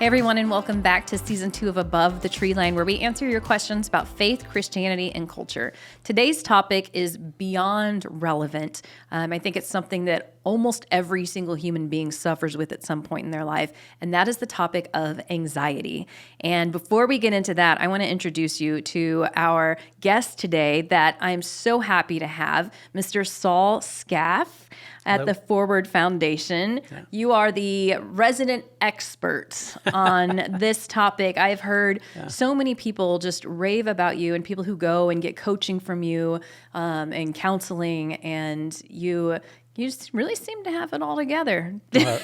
Hey everyone, and welcome back to Season 2 of Above the Tree Line, where we answer your questions about faith, Christianity, and culture. Today's topic is beyond relevant. I think it's something that almost every single human being suffers with at some point in their life, and that is the topic of anxiety. And before we get into that, I want to introduce you to our guest today that I'm so happy to have, Mr. Solome Skaff at Hello. the Forward Foundation. Yeah. You are the resident expert on this topic. I've heard so many people just rave about you, and people who go and get coaching from you and counseling, and you just really seem to have it all together. Well,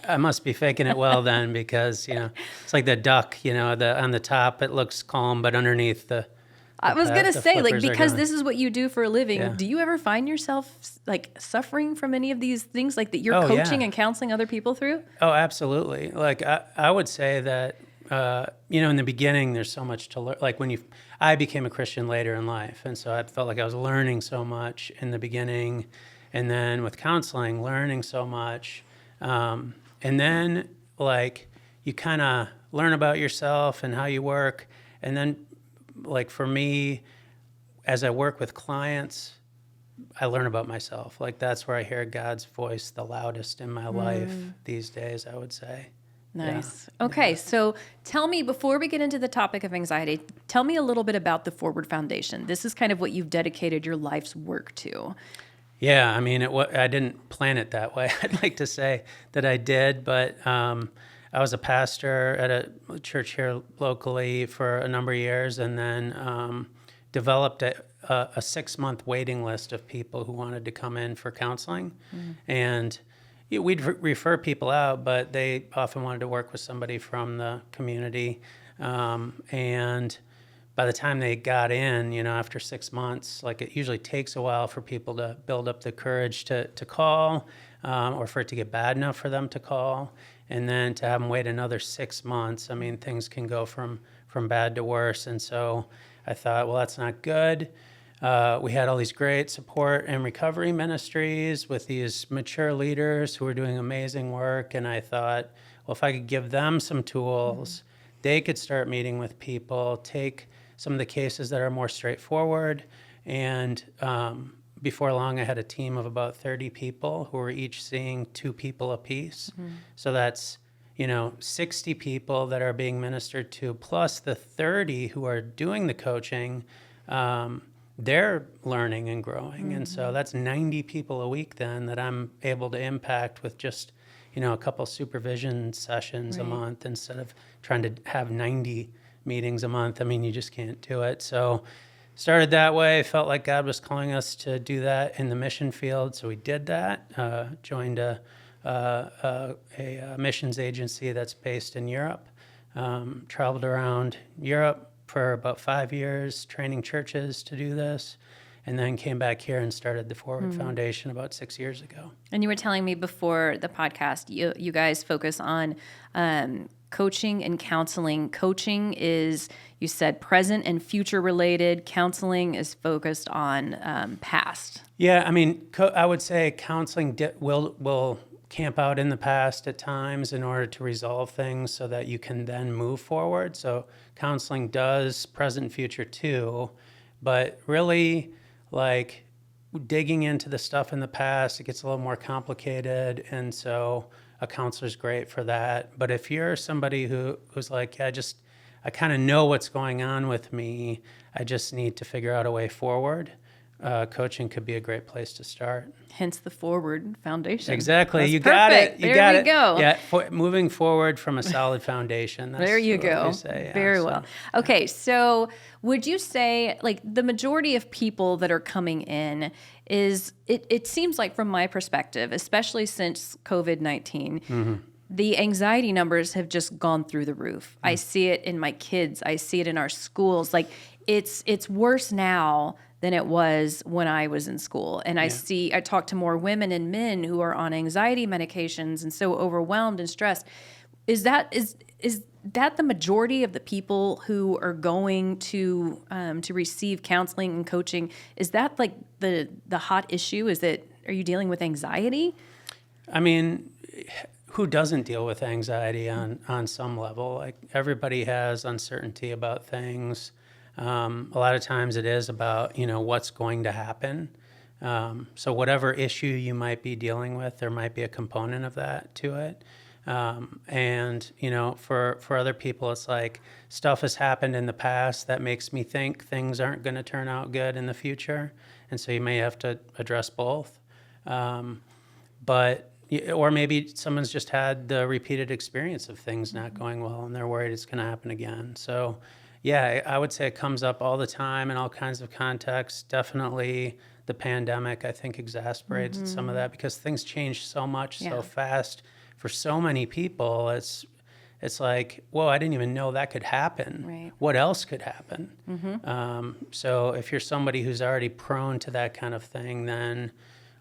I must be faking it well then, because it's like the duck. On the top it looks calm, but underneath I was going to say, like, because going. this is what you do for a living, Yeah. do you ever find yourself like suffering from any of these things, like that you're Oh, coaching yeah. and counseling other people through? Oh, absolutely. Like I would say that in the beginning there's so much to learn. Like I became a Christian later in life, and so I felt like I was learning so much in the beginning, and then with counseling, learning so much, and then like you kind of learn about yourself and how you work, and then like for me, as I work with clients, I learn about myself. Like that's where I hear God's voice the loudest in my life these days, I would say. Nice. Yeah. Okay, so tell me, before we get into the topic of anxiety, tell me a little bit about the Forward Foundation. This is kind of what you've dedicated your life's work to. Yeah, I mean, I didn't plan it that way. I'd like to say that I did, but I was a pastor at a church here locally for a number of years, and then developed a 6-month waiting list of people who wanted to come in for counseling. And we'd refer people out, but they often wanted to work with somebody from the community. And by the time they got in, after 6 months, like it usually takes a while for people to build up the courage to call, or for it to get bad enough for them to call. And then to have them wait another 6 months, I mean, things can go from bad to worse. And so I thought, well, that's not good. We had all these great support and recovery ministries with these mature leaders who were doing amazing work. And I thought, well, if I could give them some tools, they could start meeting with people, take some of the cases that are more straightforward. And before long, I had a team of about 30 people who were each seeing 2 people apiece. So that's 60 people that are being ministered to, plus the 30 who are doing the coaching. They're learning and growing. And so that's 90 people a week then that I'm able to impact with just, a couple supervision sessions a month, instead of trying to have 90 meetings a month. I mean, you just can't do it. So started that way. Felt like God was calling us to do that in the mission field. So we did that, joined a missions agency that's based in Europe, traveled around Europe for about 5 years, training churches to do this, and then came back here and started the Forward Foundation about 6 years ago. And you were telling me before the podcast, you guys focus on coaching and counseling. Coaching is, you said, present and future related. Counseling is focused on past. Yeah, I mean, I would say counseling will camp out in the past at times in order to resolve things so that you can then move forward. So counseling does present and future too, but really like digging into the stuff in the past, it gets a little more complicated. And so a counselor's great for that. But if you're somebody who's like, I kind of know what's going on with me, I just need to figure out a way forward, coaching could be a great place to start. Hence the Forward Foundation. Exactly. That's you perfect. got it. There we go. Yeah, moving forward from a solid foundation. That's there you what go. we say. Yeah, Very well. Okay, so would you say, like, the majority of people that are coming in is, it seems like from my perspective, especially since COVID-19, the anxiety numbers have just gone through the roof. I see it in my kids. I see it in our schools. Like, it's worse now than it was when I was in school. And I talk to more women and men who are on anxiety medications and so overwhelmed and stressed. Is that the majority of the people who are going to receive counseling and coaching? Is that like the hot issue? Are you dealing with anxiety? I mean, who doesn't deal with anxiety on some level? Like everybody has uncertainty about things. A lot of times it is about, what's going to happen. So whatever issue you might be dealing with, there might be a component of that to it. And, for other people, it's like stuff has happened in the past that makes me think things aren't going to turn out good in the future. And so you may have to address both. Or maybe someone's just had the repeated experience of things not going well and they're worried it's going to happen again. So yeah, I would say it comes up all the time in all kinds of contexts. Definitely the pandemic, I think, exacerbates some of that because things change so much so fast for so many people. It's like, whoa, I didn't even know that could happen. Right. What else could happen? So if you're somebody who's already prone to that kind of thing, then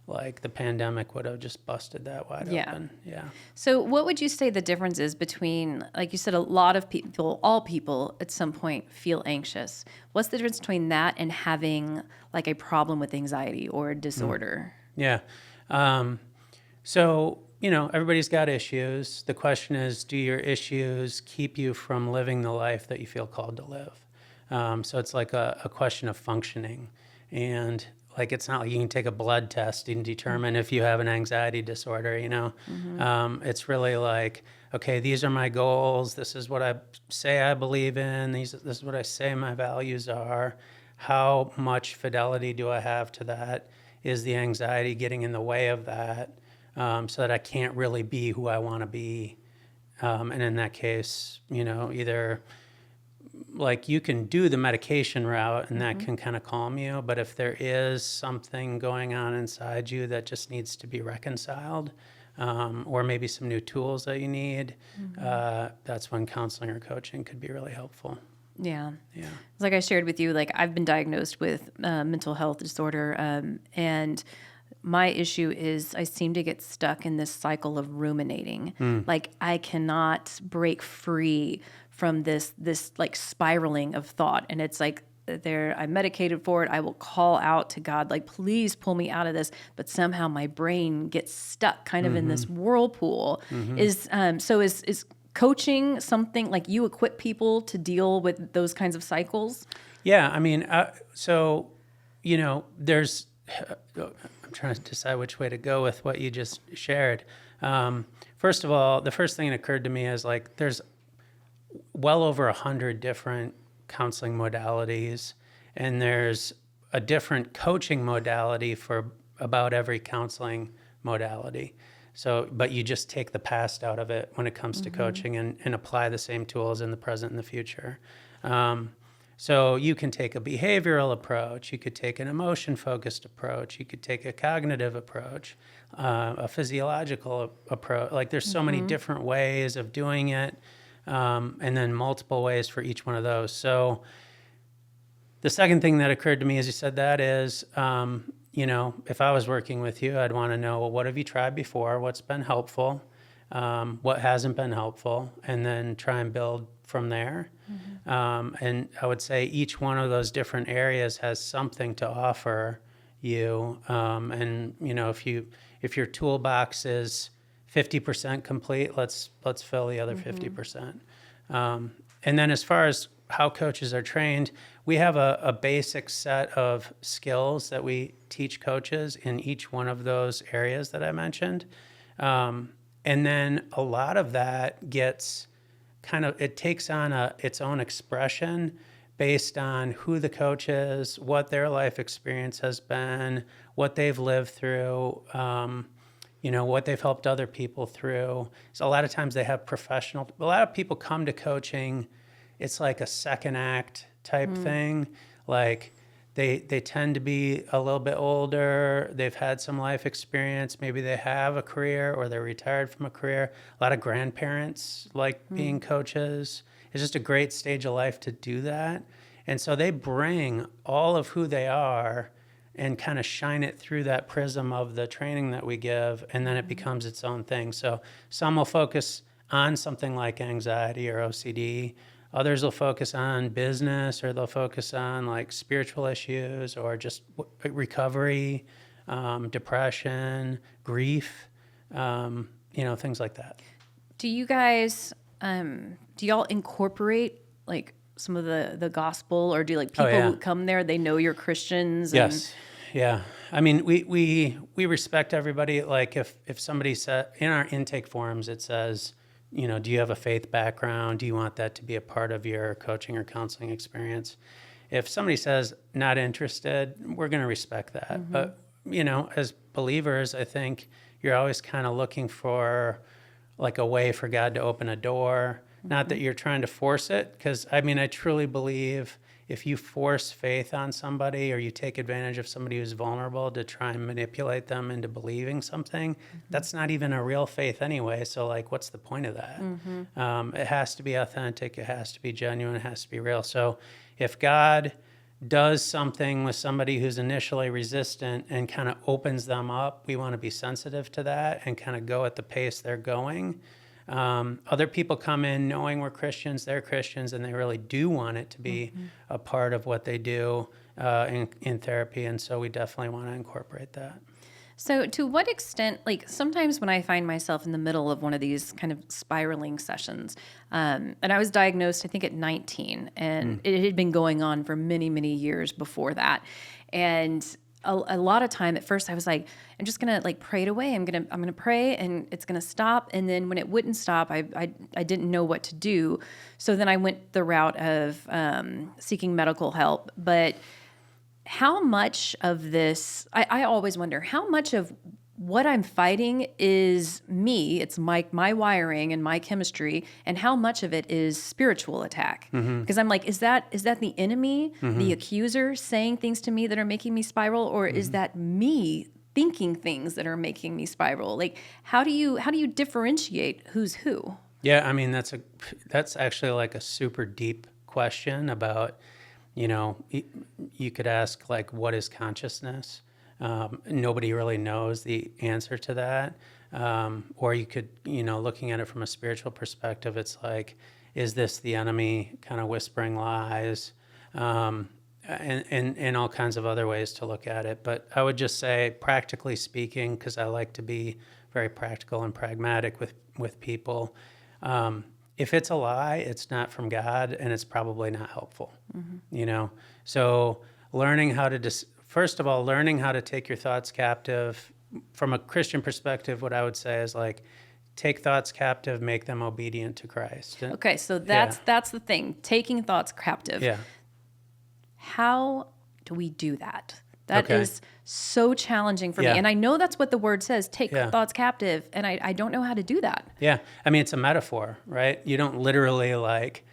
like the pandemic would have just busted that wide open. Yeah. So what would you say the difference is between, like you said, a lot of people, all people at some point feel anxious. What's the difference between that and having like a problem with anxiety or a disorder? Yeah. So, everybody's got issues. The question is, do your issues keep you from living the life that you feel called to live? So it's like a question of functioning. And like, it's not like you can take a blood test and determine if you have an anxiety disorder, It's really like, okay, these are my goals. This is what I say I believe in. This is what I say my values are. How much fidelity do I have to that? Is the anxiety getting in the way of that? So that I can't really be who I want to be. And in that case, either like you can do the medication route and that can kind of calm you. But if there is something going on inside you that just needs to be reconciled, or maybe some new tools that you need, that's when counseling or coaching could be really helpful. Yeah. Yeah. It's like I shared with you, like I've been diagnosed with mental health disorder, and my issue is I seem to get stuck in this cycle of ruminating. Like I cannot break free from this like spiraling of thought. And it's like I'm medicated for it. I will call out to God, like, please pull me out of this. But somehow my brain gets stuck kind of in this whirlpool. Is coaching something like you equip people to deal with those kinds of cycles? Yeah. I mean, there's, I'm trying to decide which way to go with what you just shared. First of all, the first thing that occurred to me is like there's well over 100 different counseling modalities, and there's a different coaching modality for about every counseling modality. So, but you just take the past out of it when it comes to coaching and apply the same tools in the present and the future. So you can take a behavioral approach, you could take an emotion-focused approach, you could take a cognitive approach, a physiological approach. Like there's so many different ways of doing it, and then multiple ways for each one of those. So the second thing that occurred to me as you said that is, if I was working with you, I'd want to know, well, what have you tried before? What's been helpful? What hasn't been helpful? And then try and build from there. And I would say each one of those different areas has something to offer you. And if your toolbox is 50% complete, let's fill the other 50%. And then as far as how coaches are trained, we have a basic set of skills that we teach coaches in each one of those areas that I mentioned. And then a lot of that gets it takes on its own expression based on who the coach is, what their life experience has been, what they've lived through, what they've helped other people through. So a lot of times they have a lot of people come to coaching, it's like a second act type thing. Like they tend to be a little bit older, they've had some life experience, maybe they have a career or they're retired from a career. A lot of grandparents like being coaches. It's just a great stage of life to do that. And so they bring all of who they are and kind of shine it through that prism of the training that we give, and then it becomes its own thing. So some will focus on something like anxiety or OCD. Others will focus on business, or they'll focus on like spiritual issues or just recovery, depression, grief. things like that. Do you guys, do y'all incorporate like some of the gospel, or do like people who come there, they know you're Christians? Yes. Yeah. I mean, we respect everybody. Like if somebody said in our intake forms, it says, do you have a faith background? Do you want that to be a part of your coaching or counseling experience? If somebody says not interested, we're going to respect that. Mm-hmm. But, as believers, I think you're always kind of looking for like a way for God to open a door. Mm-hmm. Not that you're trying to force it, because I truly believe if you force faith on somebody or you take advantage of somebody who's vulnerable to try and manipulate them into believing something, mm-hmm. that's not even a real faith anyway. So like, what's the point of that? Mm-hmm. It has to be authentic. It has to be genuine. It has to be real. So if God does something with somebody who's initially resistant and kind of opens them up, we want to be sensitive to that and kind of go at the pace they're going. Other people come in knowing we're Christians, they're Christians, and they really do want it to be mm-hmm. a part of what they do in therapy. And so we definitely want to incorporate that. So to what extent, like sometimes when I find myself in the middle of one of these kind of spiraling sessions, and I was diagnosed, I think at 19, and it had been going on for many, many years before that. And a lot of time at first I was like, I'm just going to like pray it away. I'm going to pray and it's going to stop. And then when it wouldn't stop, I didn't know what to do. So then I went the route of seeking medical help. But how much of this, I always wonder, how much of what I'm fighting is me, it's my wiring and my chemistry, and how much of it is spiritual attack? Because I'm like, is that the enemy, the accuser, saying things to me that are making me spiral, or is that me thinking things that are making me spiral? Like, how do you differentiate who's who? Yeah, that's actually like a super deep question about, you could ask like, what is consciousness? Nobody really knows the answer to that. Or you could, looking at it from a spiritual perspective, it's like, is this the enemy kind of whispering lies? And all kinds of other ways to look at it. But I would just say, practically speaking, because I like to be very practical and pragmatic with people, if it's a lie, it's not from God, and it's probably not helpful. So learning how to first of all, learning how to take your thoughts captive. From a Christian perspective, what I would say is like, take thoughts captive, make them obedient to Christ. Okay, so that's the thing, taking thoughts captive. Yeah. How do we do that? That is so challenging for me. And I know that's what the word says, take thoughts captive, and I don't know how to do that. Yeah, it's a metaphor, right? You don't literally like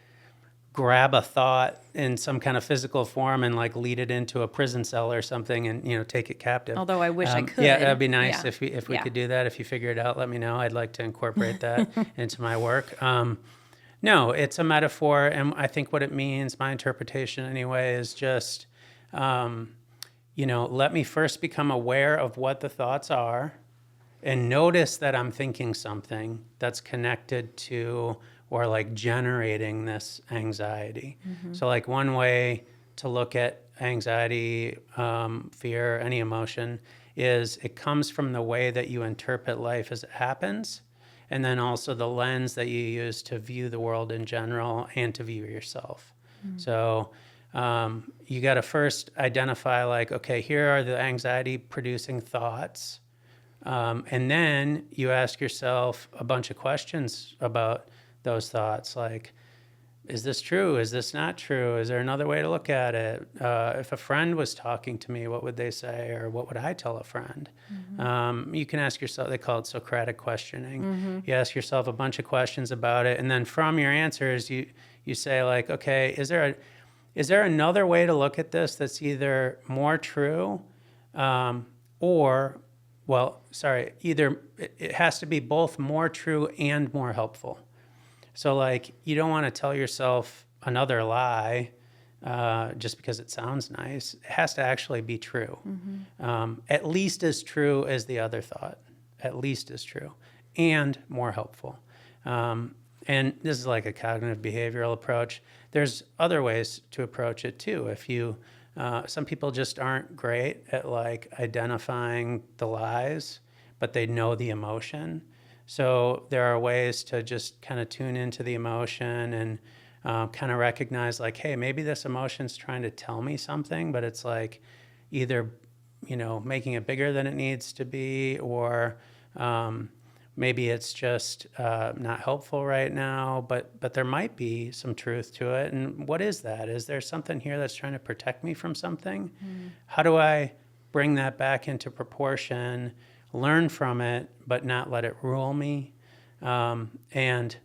grab a thought in some kind of physical form and like lead it into a prison cell or something and take it captive. Although I wish I could. Yeah, that'd be nice if we could do that. If you figure it out, let me know. I'd like to incorporate that into my work. No, it's a metaphor, and I think what it means, my interpretation anyway, is just let me first become aware of what the thoughts are and notice that I'm thinking something that's connected to or like generating this anxiety. So like one way to look at anxiety, fear, any emotion, is it comes from the way that you interpret life as it happens, and then also the lens that you use to view the world in general and to view yourself. So you got to first identify like, okay, here are the anxiety producing thoughts. And then you ask yourself a bunch of questions about those thoughts, like, is this true? Is this not true? Is there another way to look at it? If a friend was talking to me, what would they say? Or what would I tell a friend? You can ask yourself, they call it Socratic questioning. You ask yourself a bunch of questions about it. And then from your answers, you say like, okay, is there another way to look at this that's either more true either it has to be both more true and more helpful. So like, you don't want to tell yourself another lie just because it sounds nice. It has to actually be true. At least as true as the other thought, at least as true, and more helpful. And this is like a cognitive behavioral approach. There's other ways to approach it too. If you, some people just aren't great at like identifying the lies, but they know the emotion. So there are ways to just kind of tune into the emotion and kind of recognize like, hey, maybe this emotion's trying to tell me something, but it's like either, making it bigger than it needs to be, or maybe it's just not helpful right now, but there might be some truth to it. And what is that? Is there something here that's trying to protect me from something? How do I bring that back into proportion, learn from it, but not let it rule me? And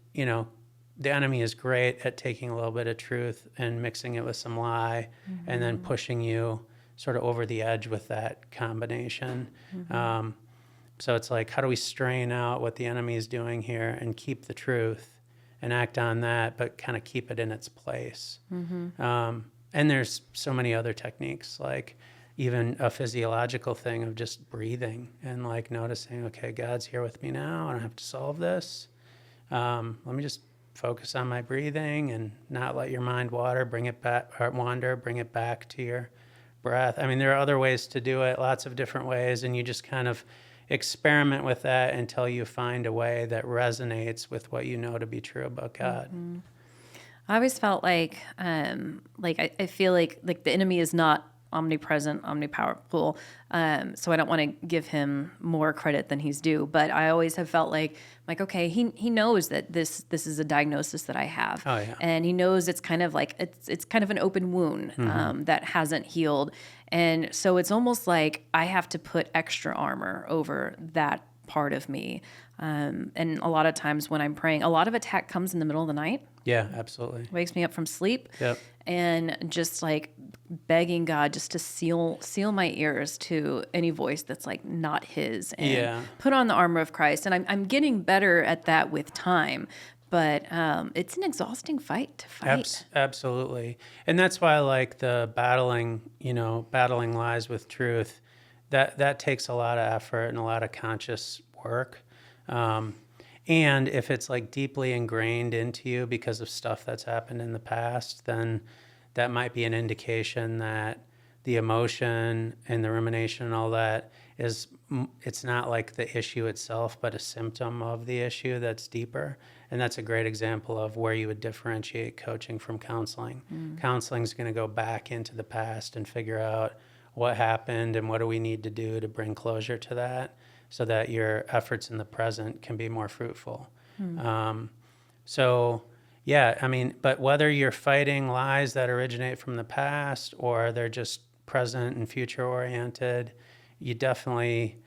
the enemy is great at taking a little bit of truth and mixing it with some lie, and then pushing you sort of over the edge with that combination. So it's like, how do we strain out what the enemy is doing here and keep the truth and act on that, but kind of keep it in its place? And there's so many other techniques, like even a physiological thing of just breathing and like noticing, okay, God's here with me now. I don't have to solve this. Let me just focus on my breathing and not let your mind wander, bring it back to your breath. I mean, there are other ways to do it, lots of different ways, and you just kind of experiment with that until you find a way that resonates with what you know to be true about God. I always felt like I feel like the enemy is not omnipresent, omnipowerful. So I don't want to give him more credit than he's due. But I always have felt like okay, he knows that this is a diagnosis that I have, and he knows it's kind of like it's kind of an open wound that hasn't healed, and so it's almost like I have to put extra armor over that part of me. And a lot of times when I'm praying, a lot of attack comes in the middle of the night. Yeah, absolutely. Wakes me up from sleep. Yep. And just like begging God just to seal my ears to any voice that's like not his, and put on the armor of Christ. And I'm getting better at that with time. But it's an exhausting fight to fight. Absolutely. And that's why I like the battling lies with truth. That takes a lot of effort and a lot of conscious work. And if it's like deeply ingrained into you because of stuff that's happened in the past, then that might be an indication that the emotion and the rumination and all that it's not like the issue itself, but a symptom of the issue that's deeper. And that's a great example of where you would differentiate coaching from counseling. Counseling is going to go back into the past and figure out what happened and what do we need to do to bring closure to that, so that your efforts in the present can be more fruitful. But whether you're fighting lies that originate from the past or they're just present and future oriented, you definitely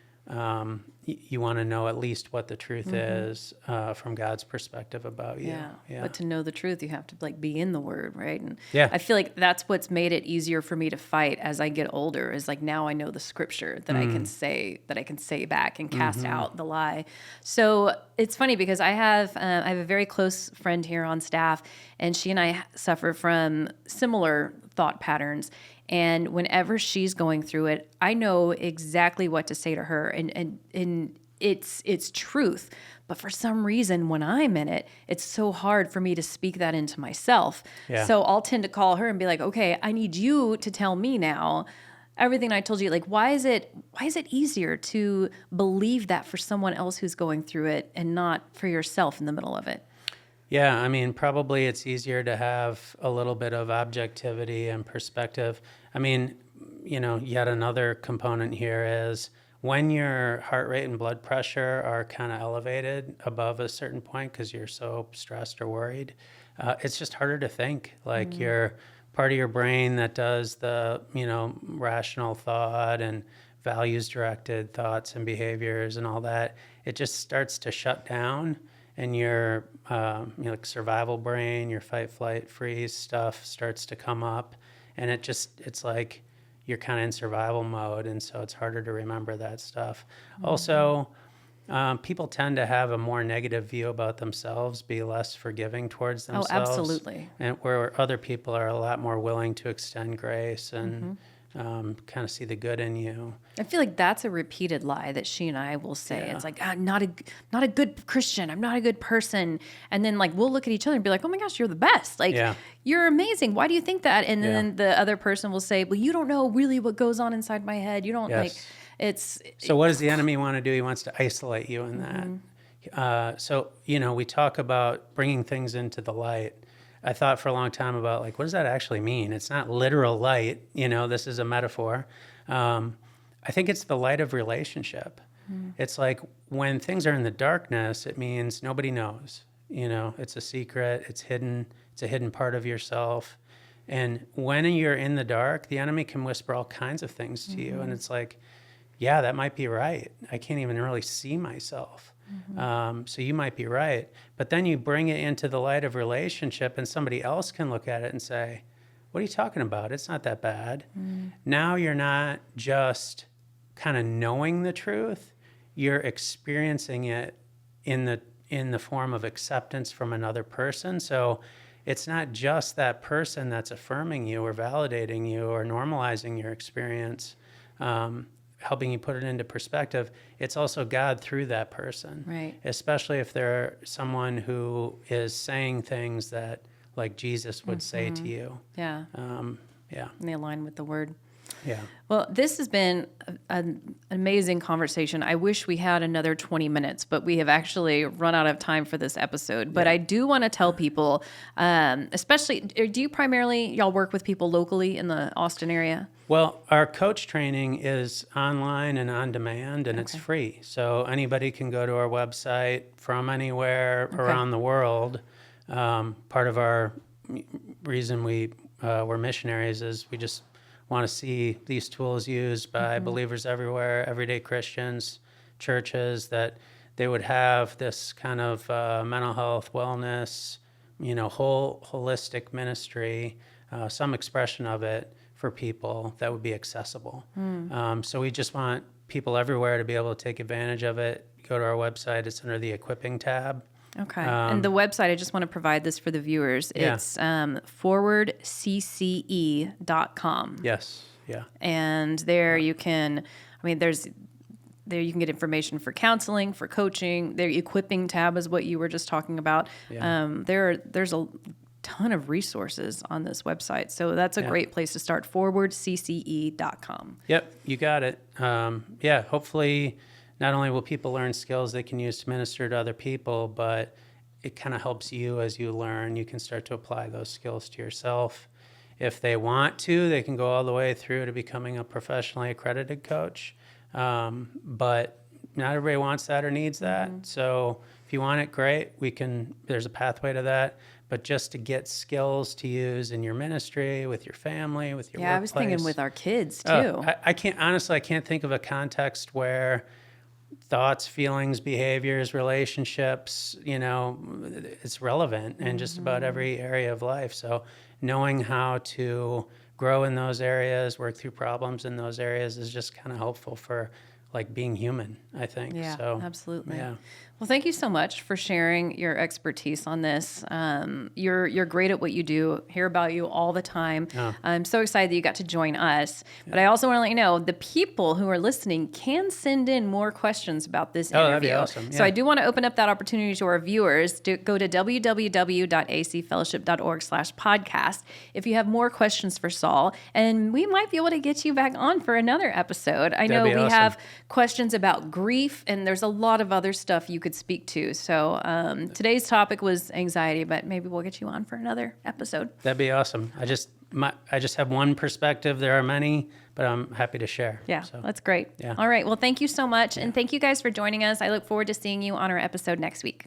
you want to know at least what the truth is from God's perspective about you. Yeah. But to know the truth, you have to like be in the Word, right? And Yeah. I feel like that's what's made it easier for me to fight as I get older. Is like now I know the Scripture that I can say back and cast out the lie. So it's funny because I have a very close friend here on staff, and she and I suffer from similar thought patterns. And whenever she's going through it, I know exactly what to say to her, and it's truth. But for some reason, when I'm in it, it's so hard for me to speak that into myself. Yeah. So I'll tend to call her and be like, okay, I need you to tell me now everything I told you. Like, why is it easier to believe that for someone else who's going through it and not for yourself in the middle of it? Yeah, I mean, probably it's easier to have a little bit of objectivity and perspective. I mean, yet another component here is when your heart rate and blood pressure are kind of elevated above a certain point because you're so stressed or worried, it's just harder to think. Like your part of your brain that does the, rational thought and values-directed thoughts and behaviors and all that, it just starts to shut down. And your like survival brain, your fight, flight, freeze stuff starts to come up, and it's like you're kind of in survival mode, and so it's harder to remember that stuff. Also, people tend to have a more negative view about themselves, be less forgiving towards themselves. Oh, absolutely. And where other people are a lot more willing to extend grace and kind of see the good in you. I feel like that's a repeated lie that she and I will say. Yeah. It's like, I'm not a good Christian. I'm not a good person. And then like, we'll look at each other and be like, oh my gosh, you're the best. Like, you're amazing. Why do you think that? And then the other person will say, well, you don't know really what goes on inside my head. You don't like, it's. So what does the enemy want to do? He wants to isolate you in that. So, we talk about bringing things into the light. I thought for a long time about like, what does that actually mean? It's not literal light, this is a metaphor. I think it's the light of relationship. It's like when things are in the darkness, it means nobody knows, it's a secret, it's hidden, it's a hidden part of yourself. And when you're in the dark, the enemy can whisper all kinds of things to you. And it's like, yeah, that might be right. I can't even really see myself. So you might be right. But then you bring it into the light of relationship and somebody else can look at it and say, what are you talking about? It's not that bad. Now you're not just kind of knowing the truth, you're experiencing it in the form of acceptance from another person. So it's not just that person that's affirming you or validating you or normalizing your experience, helping you put it into perspective. It's also God through that person, right? Especially if they're someone who is saying things that like Jesus would say to you. Yeah. Yeah. And they align with the word. Yeah. Well, this has been an amazing conversation. I wish we had another 20 minutes, but we have actually run out of time for this episode. But I do want to tell people, especially, do you primarily, y'all work with people locally in the Austin area? Well, our coach training is online and on demand, and it's free. So anybody can go to our website from anywhere around the world. Part of our reason we're missionaries is we just want to see these tools used by believers everywhere, everyday Christians, churches, that they would have this kind of mental health, wellness, whole holistic ministry, some expression of it for people that would be accessible. So we just want people everywhere to be able to take advantage of it. Go to our website. It's under the equipping tab. Okay. And the website, I just want to provide this for the viewers. It's forwardcce.com. Yes. Yeah. And there you can, there you can get information for counseling, for coaching. The equipping tab is what you were just talking about. Yeah. There's a ton of resources on this website. So that's a great place to start, forwardcce.com. Yep, you got it. Hopefully not only will people learn skills they can use to minister to other people, but it kind of helps you as you learn. You can start to apply those skills to yourself. If they want to, they can go all the way through to becoming a professionally accredited coach. But not everybody wants that or needs that. So if you want it, great. There's a pathway to that. But just to get skills to use in your ministry, with your family, with your workplace. I was thinking with our kids too. I can't think of a context where thoughts, feelings, behaviors, relationships, it's relevant in just about every area of life. So knowing how to grow in those areas, work through problems in those areas is just kind of helpful for like being human, I think. Yeah, so, absolutely. Yeah. Well, thank you so much for sharing your expertise on this. You're great at what you do. Hear about you all the time. Oh. I'm so excited that you got to join us. But I also want to let you know, the people who are listening can send in more questions about this interview. That'd be awesome. Yeah. So I do want to open up that opportunity to our viewers. Go to www.acfellowship.org/podcast if you have more questions for Saul. And we might be able to get you back on for another episode. I know we have questions about grief, and there's a lot of other stuff you could speak to. So today's topic was anxiety, but maybe we'll get you on for another episode. That'd be awesome. I just have one perspective. There are many, but I'm happy to share. Yeah, so. That's great. Yeah. All right. Well, thank you so much. And thank you guys for joining us. I look forward to seeing you on our episode next week.